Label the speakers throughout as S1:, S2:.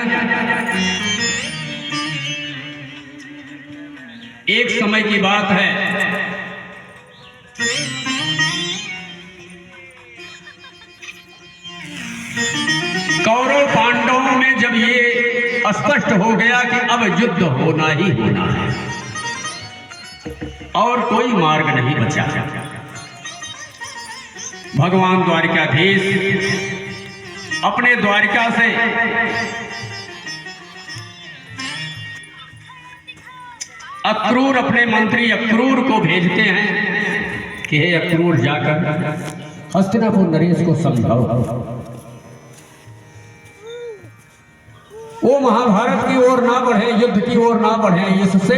S1: राजन, एक समय की बात है, कौरव पांडवों में जब ये स्पष्ट हो गया कि अब युद्ध होना ही होना है और कोई मार्ग नहीं बचा, भगवान द्वारिकाधीश अपने द्वारिका से अक्रूर, अपने मंत्री अक्रूर को भेजते हैं कि हे अक्रूर, जाकर हस्तिनापुर नरेश को समझाओ वो महाभारत की ओर ना बढ़े, युद्ध की ओर ना बढ़े, इससे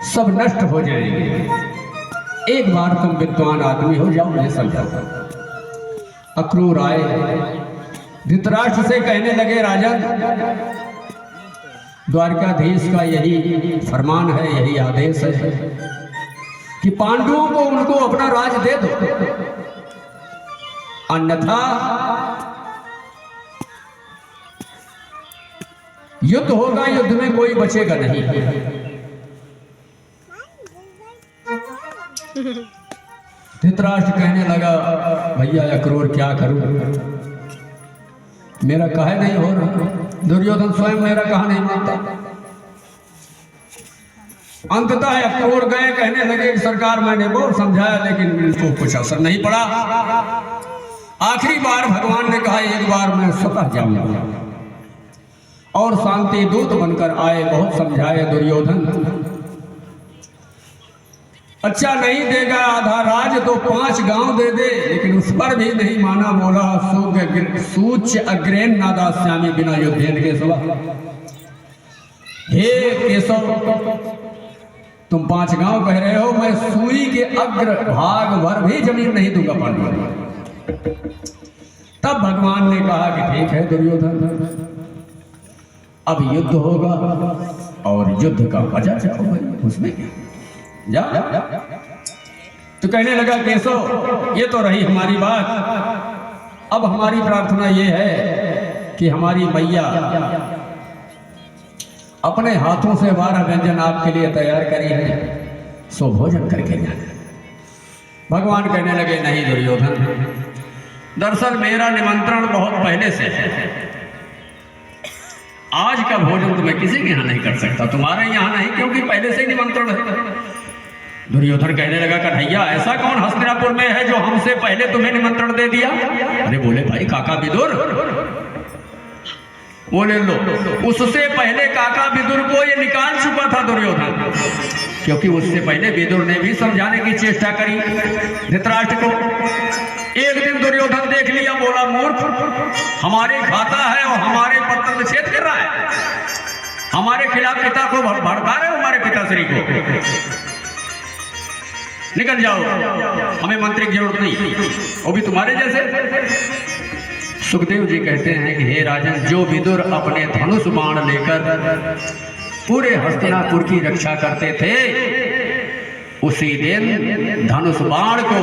S1: सब नष्ट हो जाएंगे। एक बार तुम विद्वान आदमी हो, जाओ उन्हें समझाओ। अक्रूर आए, धृतराष्ट्र से कहने लगे, राजन, द्वारिकाधीश का यही फरमान है, यही आदेश है कि पांडवों को उनको अपना राज दे दो, अन्यथा युद्ध होगा, युद्ध में कोई बचेगा नहीं। धृतराष्ट्र कहने लगा, भैया अक्रूर क्या करूं, मेरा काहे नहीं हो रहा, दुर्योधन स्वयं मेरा कहा नहीं मानता। अंततः अक्रूर गए, कहने लगे कि सरकार मैंने बहुत समझाया लेकिन इनको कुछ असर नहीं पड़ा। आखिरी बार भगवान ने कहा, एक बार मैं स्वतः जाऊंगा, और शांति दूत बनकर आए, बहुत समझाए दुर्योधन, अच्छा नहीं देगा आधा राज तो 5 गांव दे दे, लेकिन उस पर भी नहीं माना, बोला सूच अग्रेन नादास्यामी बिना युद्धेन केशव, हे केशव, तुम 5 गांव कह रहे हो, मैं सुई के अग्र भाग भर भी जमीन नहीं दूंगा पांडवों को। तब भगवान ने कहा कि ठीक है दुर्योधन, अब युद्ध होगा और युद्ध का मजा चखो भाई, उसमें क्या, जा। तो कहने लगा, केशव, ये तो रही हमारी बात, अब हमारी प्रार्थना ये है कि हमारी मैया अपने हाथों से 12 व्यंजन आपके लिए तैयार करी है, सो भोजन करके जाना। भगवान कहने लगे, नहीं दुर्योधन, दरअसल मेरा निमंत्रण बहुत पहले से है, आज का भोजन तो मैं किसी के यहाँ नहीं कर सकता, तुम्हारे यहाँ नहीं, क्योंकि पहले से ही निमंत्रण है। दुर्योधन कहने लगा, कन्हैया, ऐसा कौन हस्तिनापुर में है जो हमसे पहले तुम्हें निमंत्रण दे दिया? अरे बोले, भाई काका विदुर। बोले, लो, उससे पहले काका विदुर को ये निकाल चुका था दुर्योधन, क्योंकि उससे पहले विदुर ने भी समझाने की चेष्टा करी धृतराष्ट्र को। एक दिन दुर्योधन देख लिया, बोला, मूर्ख, हमारे खाता है और हमारे पत्र में छेद कर रहा है, हमारे खिलाफ पिता को भड़का रहे हो, हमारे पिताश्री को, निकल जाओ, हमें मंत्री की जरूरत नहीं, वो भी तुम्हारे जैसे। सुखदेव जी कहते हैं कि हे राजन, जो विदुर अपने धनुष बाण लेकर पूरे हस्तिनापुर की रक्षा करते थे, उसी दिन धनुष बाण को